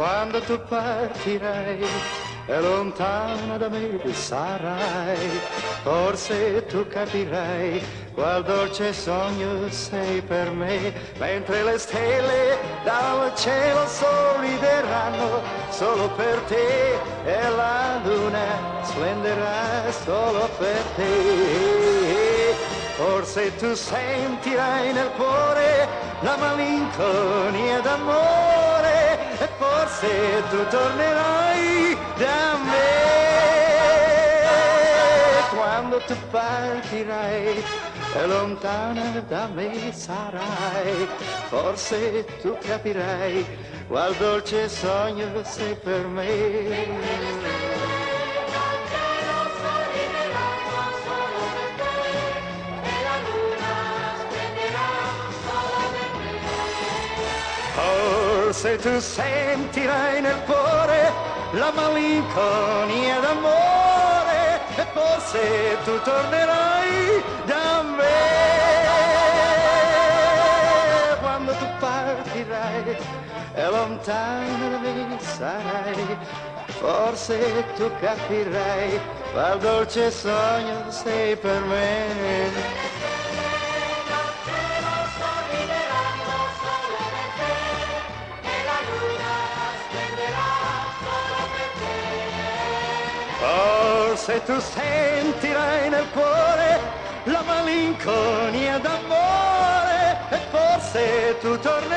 quando tu partirai e lontana da me sarai, forse tu capirai qual dolce sogno sei per me, mentre le stelle dal cielo sorrideranno solo per te e la luna splenderà solo per te. Forse tu sentirai nel cuore la malinconia d'amore e forse tu tornerai da me quando tu partirai e lontana da me sarai, forse tu capirai qual dolce sogno sei per me. Forse tu sentirai nel cuore la malinconia d'amore e forse tu tornerai da me quando tu partirai e lontano da me sarai, forse tu capirai qual dolce sogno sei per me. Forse tu sentirai nel cuore la malinconia d'amore e forse tu tornerai